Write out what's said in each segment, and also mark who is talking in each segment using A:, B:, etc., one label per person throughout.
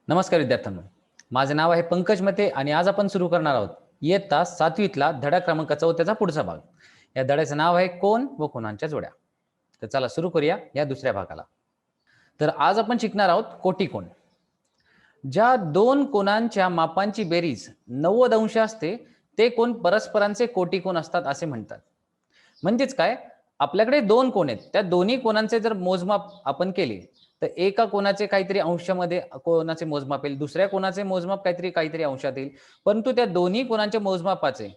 A: नमस्कार विद्यार्थ्यांनो, माझे नाव आहे पंकज मते आणि आज आपण सुरू करणार आहोत इयत्ता 7वीतला धडा क्रमांक 4 पुढचा भाग. या धड्याचं नाव आहे कोन व कोनांच्या जोड्या. तर चला सुरू करूया या दुसऱ्या भागाला. तर आज आपण शिकणार आहोत कोटिकोन. ज्या दोन कोनांच्या मापांची बेरीज 90 अंश असते ते कोन परस्परांचे कोटिकोन असतात असे म्हणतात. म्हणजेच काय, आपल्याकडे दोन कोन आहेत, त्या दोन्ही कोनांचे जर मोजमाप आपण केले तर एका कोनाचे काहीतरी अंशामध्ये कोनाचे मोजमाप येईल, दुसऱ्या कोनाचे मोजमाप काहीतरी अंशात येईल. परंतु त्या दोन्ही कोनांच्या मोजमापाचे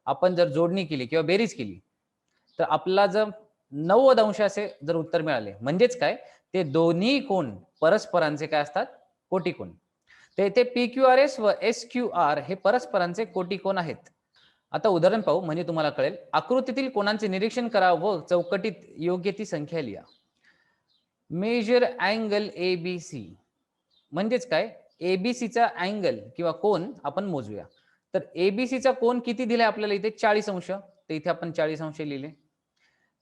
A: आपण जर जोडणी केली किंवा बेरीज केली तर आपल्याला जर 90 अंश असे जर उत्तर मिळाले, म्हणजेच काय, ते दोन्ही कोन परस्परांचे काय असतात, कोटिकोन. तर इथे PQRS व SQR हे परस्परांचे कोटिकोन आहेत. आता उदाहरण पाहू म्हणजे तुम्हाला कळेल. आकृतीतील कोनांचे निरीक्षण करा व चौकटीत योग्य ती संख्या लिहा. मेजर अँगल ABC म्हणजेच काय, एबीसीचा अँगल किंवा कोन आपण मोजूया. तर एबीसीचा कोन किती दिलाय आपल्याला इथे 40 अंश, तर इथे आपण 40 अंश लिहिले.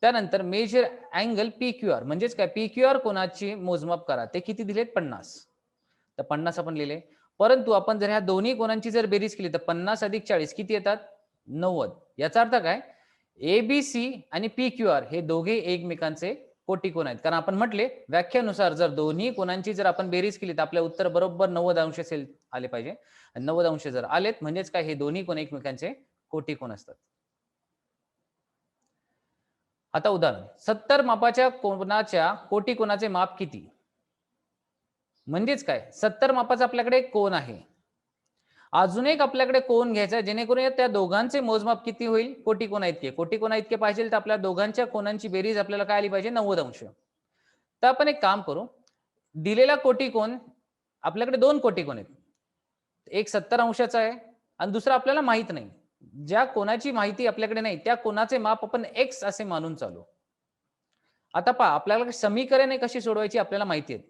A: त्यानंतर मेजर अँगल PQR म्हणजेच काय, PQR कोनाची मोजमाप करा, ते किती दिलेत 50, तर 50 आपण लिहिले. परंतु आपण जर ह्या दोन्ही कोनांची जर बेरीज केली तर 50 अधिक 40 किती येतात, 90. याचा अर्थ काय, एबीसी आणि PQR हे दोघे एकमेकांचे कोटिकोन आहेत. कारण आपण म्हटले व्याख्यानुसार जर दोन्ही कोनांची जर आपण बेरीज केली तर आपल्या उत्तर बरोबर 90 अंश आले पाहिजे. 90 अंश जर आलेत म्हणजेच काय, हे दोन्ही कोन एकमेकांचे कोटिकोन असतात. आता उदाहरण, 70 मापाच्या कोनाच्या कोटिकोनाचे माप किती. म्हणजेच काय, 70 मापाचा आपल्याकडे एक कोन आहे. अजून एक आपल्याकडे कोन घ्यायचा जेणेकरून त्या दोघांचे मोजमाप किती होईल, कोटिकोना इतके. कोटिकोना इतके पाहिजे तर आपल्या दोघांच्या कोनांची बेरीज आपल्याला काय आली पाहिजे, 90 अंश. तर आपण एक काम करू, दिलेला कोटिकोन, आपल्याकडे दोन कोटिकोन आहेत. एक 70 अंशाचा आहे आणि दुसरा आपल्याला माहित नाही. ज्या कोनाची माहिती आपल्याकडे नाही त्या कोनाचे माप आपण x असे मानून चालू. आता पहा, आपल्याला समीकरणे कशी सोडवायची आपल्याला माहिती आहे,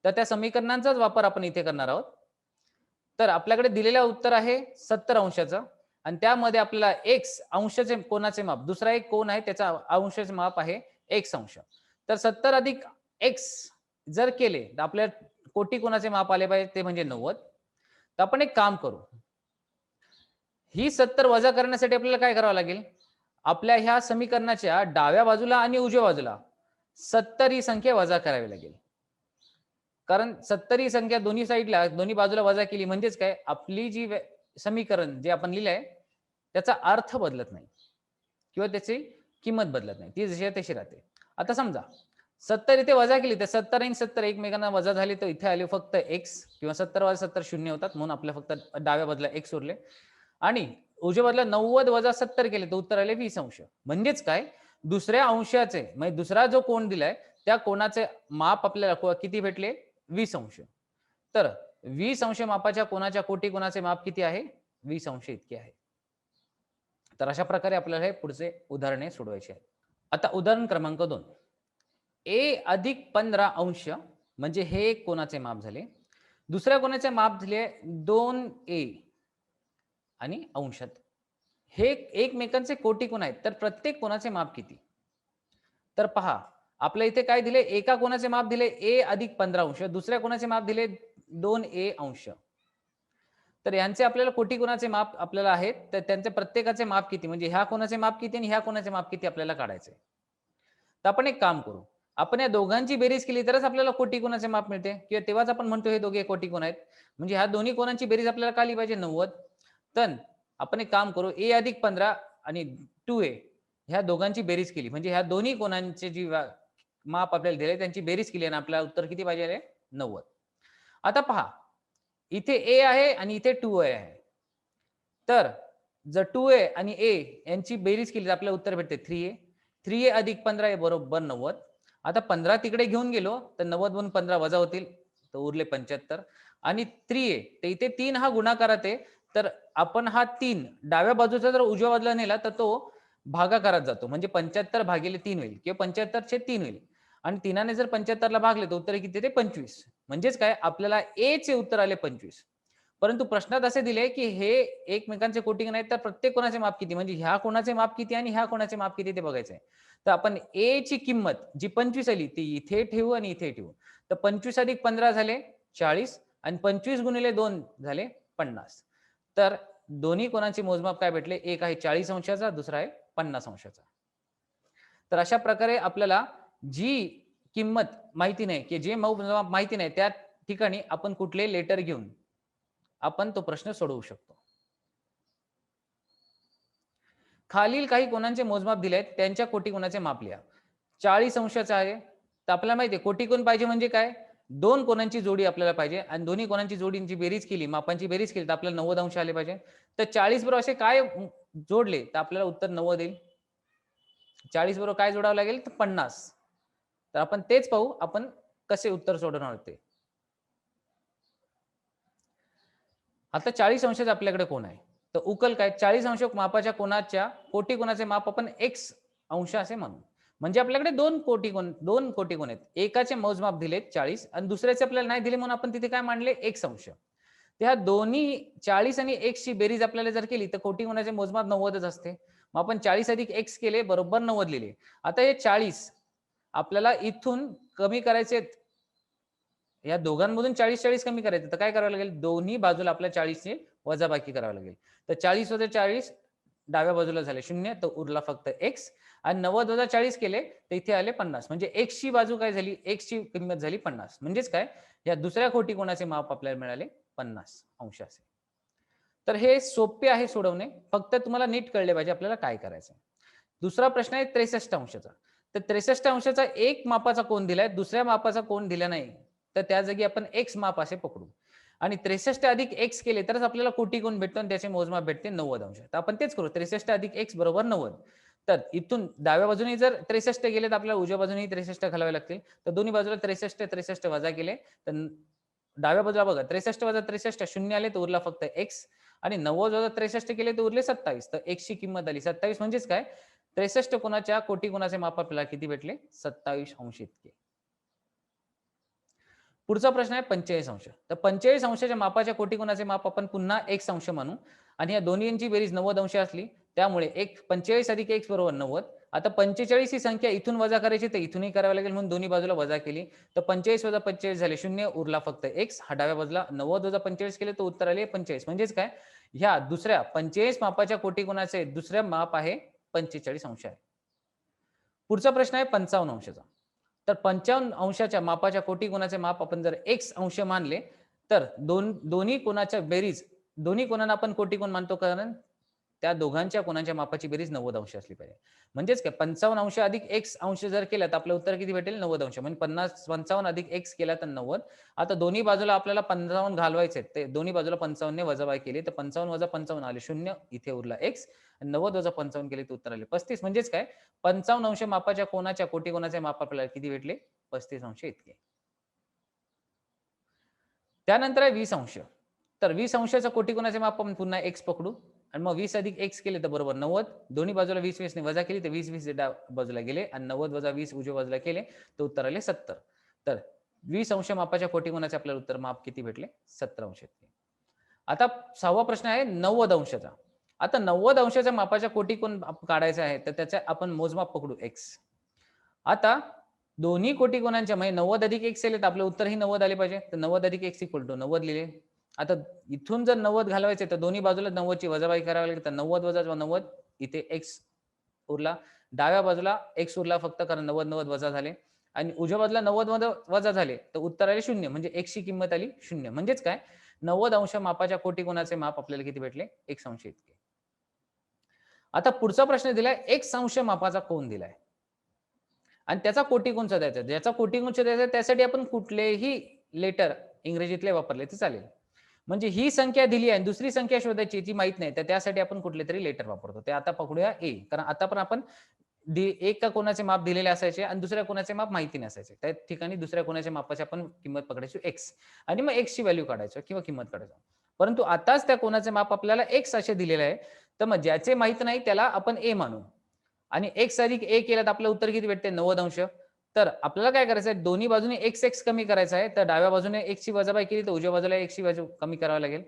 A: तर त्या समीकरणांचाच वापर आपण इथे करणार आहोत. तर आपल्याकडे दिलेलं उत्तर आहे 70 अंशाचं आणि त्यामध्ये आपल्याला x अंशाचे कोनाचे माप, दुसरा एक कोन आहे त्याचा अंशाचे माप आहे x अंश. तर 70 अधिक x जर केले तर आपल्या कोटिकोनाचे माप आले पाहिजे, ते म्हणजे 90. तर आपण एक काम करू, ही 70 वजा करण्यासाठी आपल्याला काय करावं लागेल, आपल्या ह्या समीकरणाच्या डाव्या बाजूला आणि उजव्या बाजूला 70 ही संख्या वजा करावी लागेल. कारण 70 ही संख्या दोन्ही साईडला, दोन्ही बाजूला वजा केली म्हणजेच काय, आपली जी समीकरण जे आपण लिहिलंय त्याचा अर्थ बदलत नाही किंवा त्याची किंमत बदलत नाही, ती जशी आहे तशी राहते. आता समजा 70 इथे वजा केली तर 70 आणि 70 एकमेकांना वजा झाले तर इथे आले फक्त x, किंवा 70 वजा 70 शून्य होतात, म्हणून आपल्या फक्त डाव्या बाजूला x उरले. आणि उजव्या बाजूला 90 वजा 70 केले तर उत्तर आले 20 अंश. म्हणजेच काय, दुसऱ्या अंशाचे म्हणजे दुसरा जो कोन दिलाय त्या कोनाचे माप आपल्याला किती भेटले, 20 अंश. तर 20 अंश मापाच्या कोनाच्या कोटिकोनाचे माप किती आहे, 20 अंश इतके आहे. तर अशा प्रकारे आपल्याला हे पुढचे उदाहरणे सोडवायचे आहेत. आता उदाहरण क्रमांक 2, a अधिक 15 अंश म्हणजे हे एक कोनाचे माप झाले. दुसऱ्या कोनाचे माप दिले 2a आणि अंशात. हे एकमेकांचे कोटिकोन आहेत, तर प्रत्येक कोनाचे माप किती. तर पहा, आपल्या इथे काय दिले, एका कोनाचे माप दिले a अधिक 15 अंश, दुसऱ्या कोनाचे माप दिले 2a अंश. तर यांचे आपल्याला कोटिकोनाचे माप आपल्याला आहेत, तर त्यांचे प्रत्येकाचे माप किती, म्हणजे ह्या कोनाचे माप किती आणि ह्या कोनाचे माप किती आपल्याला काढायचे. तर आपण एक काम करू, आपण या दोघांची बेरीज केली तरच आपल्याला कोटिकोनाचे माप मिळते, किंवा तेव्हाच आपण म्हणतो हे दोघे कोटिकोन आहेत. म्हणजे ह्या दोन्ही कोनांची बेरीज आपल्याला काढली पाहिजे 90. तर आपण एक काम करू, a अधिक 15 आणि 2a ह्या दोघांची बेरीज केली म्हणजे ह्या दोन्ही कोनांचे जी माप आपल्याला दिले त्यांची बेरीज केली आणि आपल्याला उत्तर किती पाहिजे, 90. आता पहा, इथे a आहे आणि इथे 2a आहे. तर जर 2a आणि a यांची बेरीज केली तर आपल्याला उत्तर भेटते 3a. 3a अधिक 15 हे बरोबर 90. आता 15 तिकडे घेऊन गेलो तर 90 वरून 15 वजा होतील, तर उरले 75. आणि 3a, तर इथे 3 हा गुणाकारात आहे, तर आपण हा 3 डाव्या बाजूचा जर उजव्या बाजूला नेला तर तो भागाकारात जातो, म्हणजे 75 भागिले 3 होईल किंवा 75/3 होईल. आणि 3ने जर 75 ला भागले तर उत्तर किती येते, 25. म्हणजेच काय, आपल्याला a चे उत्तर आले 25. परंतु प्रश्नात असे दिले की हे एकमेकांचे कोटिकोन आहेत, तर प्रत्येक कोणाचे माप किती, म्हणजे ह्या कोणाचे माप किती आणि ह्या कोणाचे माप किती ते बघायचं आहे. तर आपण a ची किंमत जी 25 आली ती इथे ठेवू आणि इथे ठेवू. तर 25 अधिक 15 झाले 40 आणि 25 गुणिले 2 झाले 50. तर दोन्ही कोणाचे मोजमाप काय भेटले? एक आहे 40 अंशाचा, दुसरा आहे 50 अंशाचा. तर अशा प्रकारे आपल्याला जी किंमत माहिती नाही, की जे मोजमाप माहिती नाही, त्या ठिकाणी आपण कुठले लेटर घेऊन आपण तो प्रश्न सोडवू शकतो. खालील काही कोनांचे मोजमाप दिले आहेत, त्यांच्या कोटीकोनाचे माप लिहा. 40 अंशाचा आहे, तर आपल्याला माहिती आहे कोटीकोन पाहिजे म्हणजे काय? 2 कोनांची जोडी आपल्याला पाहिजे आणि दोन्ही कोनांची जोडींची बेरीज केली, मापांची बेरीज केली, तर आपल्याला 90 अंश आले पाहिजे. तर 40 बरोबर असे काय जोडले, तर आपल्याला उत्तर 90 येईल. 40 बरोबर काय जोडावं लागेल? तर 50. तर आपण तेच पाहू, आपण कसे उत्तर सोडवणार ते. आता 40 अंशाचा आपल्याकडे कोन आहे. तर उकल काय? 40 अंश मापाच्या कोनाच्या कोटीकोनाचे माप आपण x अंश असे म्हणू. म्हणजे आपल्याकडे 2 कोटीकोन आहेत. एकाचे मोजमाप दिलेत 40 आणि दुसऱ्याचे आपल्याला नाही दिले म्हणून आपण तिथे काय मांडले? x अंश. त्या दोन्ही 40 आणि x ची बेरीज आपल्याला जर केली तर कोटीकोनाचे मोजमाप 90च असते. मग आपण 40 अधिक x केले बरोबर 90 लिहिले. आता हे 40 आपल्याला इथून कमी करायचे, या दोघांमधून 40-40 कमी करायचं, तर काय करावं लागेल? दोन्ही बाजूला आपल्या 40 ची वजाबाकी करावी लागेल. तर 40 वजा 40 डाव्या बाजूला झाले 0, तर उरला फक्त x आणि 90 वजा 40 केले, तर इथे आले 50. म्हणजे x ची बाजू काय झाली? x ची किंमत झाली 50. म्हणजेच काय? या दुसऱ्या कोटीकोनाचे माप आपल्याला मिळाले 50 अंश असे. तर हे सोपे आहे सोडवणे. फक्त तुम्हाला नीट कळले पाहिजे आपल्याला काय करायचं. दुसरा प्रश्न आहे 63 अंशाचा. तर 63 अंशाचा एक मापाचा कोन दिलाय, दुसऱ्या मापाचा कोन दिला नाही. तर त्या जागी आपण x माप असे पकडू आणि 63 अधिक x केले तरच आपल्याला कोटीकोन भेटतो आणि त्याचे मोजमाप भेटते 90 अंश. तर आपण तेच करू. 63 अधिक x बरोबर 90. तर इथून डाव्या बाजूने जर 63 गेले तर आपल्याला उजव्या बाजूने 63 घालावे लागतील. तर दोन्ही बाजूला 63 वजा केले तर डाव्या बाजूला बघा 63 वजा 63 शून्य आले तर उरला फक्त x आणि 90 वजा 63 केले तर उरले 27. तर x ची किंमत आली 27 म्हणजेच काय? 63 कोनाच्या कोटीकोनाचे माप आपल्याला किती भेटले? 27 अंश इतके. पुढचा प्रश्न आहे 45 अंश. तर 45 अंशाच्या मापाच्या कोटीकोनाचे माप आपण पुन्हा x अंश म्हणू आणि या दोन्हींची बेरीज 90 अंश असली, त्यामुळे 45 अधिक x बरोबर 90. आता 45 ही संख्या इथून वजा करायची तर इथूनही करावी लागेल म्हणून दोन्ही बाजूला वजा केली. तर 45 वजा 45 झाले 0, उरला फक्त x. हा डाव्या बाजूला 90 वजा 45 केले तर उत्तर आले 45. म्हणजेच काय? ह्या दुसऱ्या 45 मापाच्या कोटीकोनाचे दुसरे माप आहे 45 अंश आहे. पुढचा प्रश्न आहे 55 अंशाचा. तर 55 अंशाच्या मापाच्या कोटीकोनाचे माप आपण जर x अंश मानले, तर दोन्ही कोनाच्या बेरीज, दोन्ही कोनांना आपण कोटीकोन मानतो कारण त्या दोघांच्या कोनांच्या मापाची बेरीज 90 अंश असली पाहिजे. म्हणजेच काय 55 अंश अधिक x अंश जर केला तर आपलं उत्तर किती भेटेल? 90 अंश. म्हणजे 55 अधिक x केला तर 90. आता दोन्ही बाजूला आपल्याला 55 घालवायचे ते दोन्ही बाजूला 55 ने वजाबाकी केली तर 55 वजा 55 आले 0, इथे उरला x आणि 90 वजा 55 केले तर उत्तर आले 35. म्हणजेच काय? 55 अंश मापाच्या कोनाच्या कोटीकोनाचे माप आपल्याला किती भेटले? 35 अंश इतके. त्यानंतर आहे 20 अंश. तर 20 अंशाच्या कोटीकोनाचे माप आपण पुन्हा x पकडू आणि मग 20 अधिक x केले तर बरोबर 90. दोन्ही बाजूला 20 ने वजा केली तर 20 बाजूला गेले आणि 90 वजा 20 उजव्या बाजूला केले तर उत्तर आले 70. तर 20 अंश मापाच्या कोटीकोनाचे आपल्याला उत्तर माप किती भेटले? 70 अंश इतके. आता 6वा प्रश्न आहे 90 अंशाचा. आता 90 अंशाच्या मापाच्या कोटीकोन काढायचा आहे तर त्याचे आपण मोजमाप पकडू x. आता दोन्ही कोटीकोनांच्या म्हणजे 90 अधिक x केले तर आपलं उत्तरही 90 आले पाहिजे. तर 90 अधिक x इक्वल टू 90 लिहिले. आता इथून जर 90 घालवायचे तर दोन्ही बाजूला 90 ची वजाबाकी करावी लागेल. तर 90 वजा 90 इथे x उरला. डाव्या बाजूला x उरला फक्त कारण 90 वजा झाले आणि उजव्या बाजूला 90 वजा झाले तर उत्तर आले 0. म्हणजे x ची किंमत आली 0. म्हणजेच काय? 90 अंश मापाच्या कोटीकोनाचे माप आपल्याला किती भेटले? x अंश इतके. आता पुढचा प्रश्न दिलाय x अंश मापाचा कोन दिलाय आणि त्याचा कोटीकोन शोधायचा. ज्याचा कोटीकोन शोधायचा त्यासाठी आपण कुठलेही लेटर इंग्रजीतले वापरले तर चालेल. म्हणजे ही संख्या दिली आहे आणि दुसरी संख्या शोधायची जी माहित नाही तर त्यासाठी आपण कुठले तरी लेटर वापरतो. ते आता पकडूया a. कारण आता पण आपण एका कोणाचे माप दिलेले असायचे आणि दुसऱ्या कोणाचे माप माहिती नसायचे. त्या ठिकाणी दुसऱ्या कोणाच्या मापाची आपण किंमत पकडायची x आणि मग x ची व्हॅल्यू काढायचो किंवा किंमत काढायचो. परंतु आताच त्या कोणाचे माप आपल्याला x असे दिलेले आहे. तर मग ज्याचे माहित नाही त्याला आपण a मानू आणि x अधिक a केला तर आपलं उत्तर किती भेटते? 90 अंश. तर आपल्याला काय करायचं आहे? दोन्ही बाजूने x कमी करायचा आहे. तर डाव्या बाजूने x ची वजाबाकी केली तर उजव्या बाजूला x ची बाजू कमी करावी लागेल.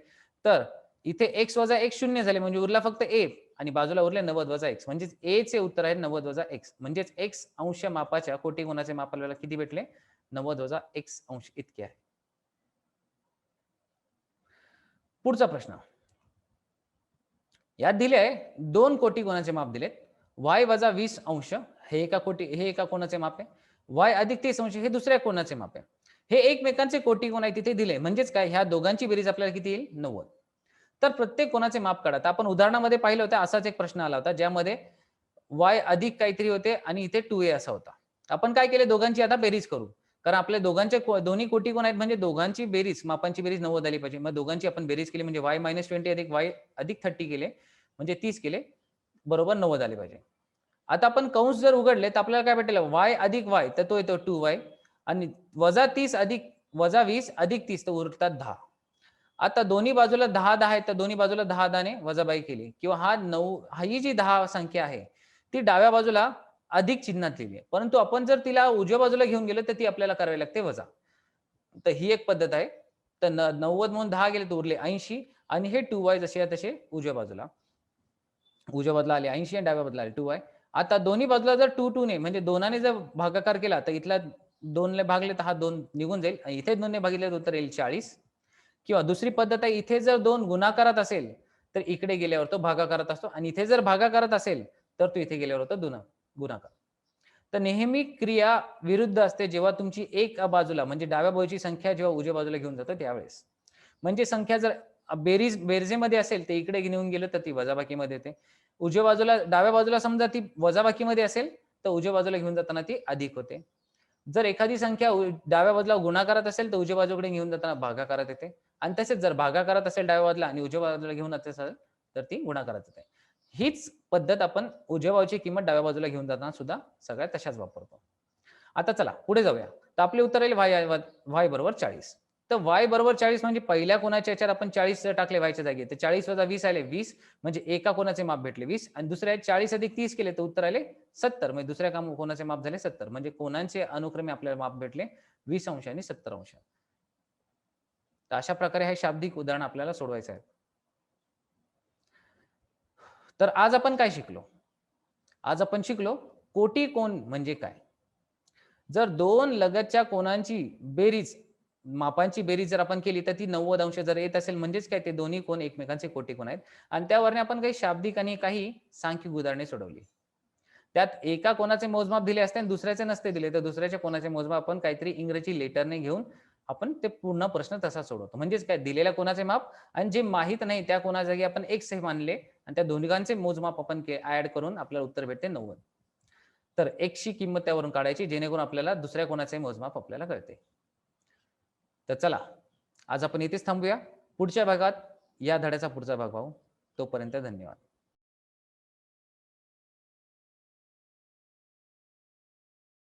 A: तर इथे x वजा x 0 झाले म्हणजे उरला फक्त a आणि बाजूला उरले 90 वजा x. म्हणजेच a चे उत्तर आहे 90 वजा x. म्हणजेच x अंश मापाच्या कोटीकोनाचे माप आपल्याला किती भेटले? 90 वजा x अंश इतके आहे. पुढचा प्रश्न यात दिले आहे 2 कोटी कोणाचे माप दिलेत. y वजा 20 अंश हे एका कोणाचे माप आहे. y अधिक 30 अंश हे दुसऱ्या कोणाचे माप आहे. हे एकमेकांचे कोटी कोण आहे तिथे दिले. म्हणजेच काय, ह्या दोघांची बेरीज आपल्याला किती येईल? 90. तर प्रत्येक कोणाचे माप काढा. तर आपण उदाहरणामध्ये पाहिलं होतं, असाच एक प्रश्न आला होता ज्यामध्ये y अधिक काहीतरी होते आणि इथे 2a असा होता. आपण काय केले, दोघांची आता बेरीज करू. कारण आपल्या दोघांचे दोन्ही कोटी कोण आहेत, म्हणजे दोघांची बेरीज, मापांची बेरीज 90 आली पाहिजे. मग दोघांची आपण बेरीज केली म्हणजे y - 20 अधिक y अधिक 30 केले म्हणजे 30 केले बरोबर 90 आले पाहिजे. आता आपण कंस जर उघडले तर आपल्याला काय भेटेल? y अधिक y तर तो येतो 2y आणि वजा 30 अधिक वजा 20 अधिक 30 तर उरतात 10. आता दोन्ही बाजूला 10 आहे तर दोन्ही बाजूला 10 ने वजाबाई केली किंवा ही जी 10 संख्या आहे ती डाव्या बाजूला अधिक चिन्हात लिहिली आहे. परंतु आपण जर तिला उजव्या बाजूला घेऊन गेलो तर ती आपल्याला करावी लागते वजा. तर ही एक पद्धत आहे. तर 90 म्हणून 10 गेले तर उरले 80 आणि हे 2y जसे आहे तसे उजव्या बाजूला आले 80 आणि डाव्या बाजूला आले 2y. आता दोन्ही बाजूला जर 2 ने म्हणजे 2 ने जर भागाकार केला तर इथला 2 ने भागले तर हा 2 निघून जाईल आणि इथे 2 ने भागले तर उत्तर येईल 40. किंवा दुसरी पद्धत आहे, इथे जर 2 गुणाकारात असेल तर इकडे गेल्यावर तो भागाकारात असतो आणि इथे जर भागाकारात असेल तर तो इथे गेल्यावर होतो गुणाकार. तर नेहमी क्रिया विरुद्ध असते जेव्हा तुमची एक बाजूला म्हणजे डाव्या बाजूची संख्या जेव्हा उजव्या बाजूला घेऊन जातो त्यावेळेस. म्हणजे संख्या जर बेरजेमध्ये असेल तर इकडे घेऊन गेलं तर ती वजाबाकीमध्ये येते. उजव्या बाजूला डाव्या बाजूला समजा ती वजाबाकीमध्ये असेल तर उजव्या बाजूला घेऊन जाताना ती अधिक होते. जर एखादी संख्या डाव्या बाजूला गुणाकारात असेल तर उजव्या बाजूकडे घेऊन जाताना भागाकारात येते आणि तसेच जर भागाकारात असेल डाव्या बाजूला आणि उजव्या बाजूला घेऊन जात असेल तर ती गुणाकारात येते. हीच पद्धत आपण उजव्या बाजूची किंमत डाव्या बाजूला घेऊन जाताना सुद्धा सगळ्या तशाच वापरतो. आता चला पुढे जाऊया. तर आपले उत्तर येईल y बरोबर 40. तर y बरोबर 40 म्हणजे पहिल्या कोणाच्या याच्यात आपण 40 टाकले yच्या जागी तर 40 वजा 20 आले 20 म्हणजे एका कोणाचे माप भेटले 20 आणि दुसऱ्या 40 अधिक 30 केले तर उत्तर आले 70 म्हणजे दुसऱ्या कोणाचे माप झाले 70 म्हणजे कोणांचे अनुक्रमे आपल्याला माप भेटले 20 अंश आणि 70 अंश. तर अशा प्रकारे हे शाब्दिक उदाहरण आपल्याला सोडवायचं आहे. तर आज आपण काय शिकलो? आज आपण शिकलो कोटी कोन म्हणजे काय? जर दोन लगतच्या कोनांची बेरीज मापांची बेरीज जर आपण केली तर ती 90 अंश जर येत असेल म्हणजेच काय, ते दोन्ही कोन एकमेकांचे कोटी कोन आहेत आणि त्यावरने आपण काही शाब्दिक आणि काही सांख्यिक उदाहरणे सोडवली. त्यात एका कोनाचे मोजमाप दिले असते आणि दुसऱ्याचे नसते दिले तर दुसऱ्याच्या कोनाचे मोजमाप आपण काहीतरी इंग्रजी लेटरने घेऊन आपण ते पूर्ण प्रश्न तसा सोडवतो. म्हणजेच काय, दिलेल्या कोनाचे माप आणि जे माहित नाही त्या कोणा जागी आपण x हे मानले आणि त्या दोघांचे मोजमाप आपण ऍड करून आपल्याला उत्तर भेटते 90. तर x ची किंमत त्यावरून काढायची जेणेकरून आपल्याला दुसऱ्या कोणाचे मोजमाप आपल्याला कळते. तर चला आज आपण इथेच थांबूया. पुढच्या भागात या धड्याचा पुढचा भाग पाहू. तोपर्यंत धन्यवाद.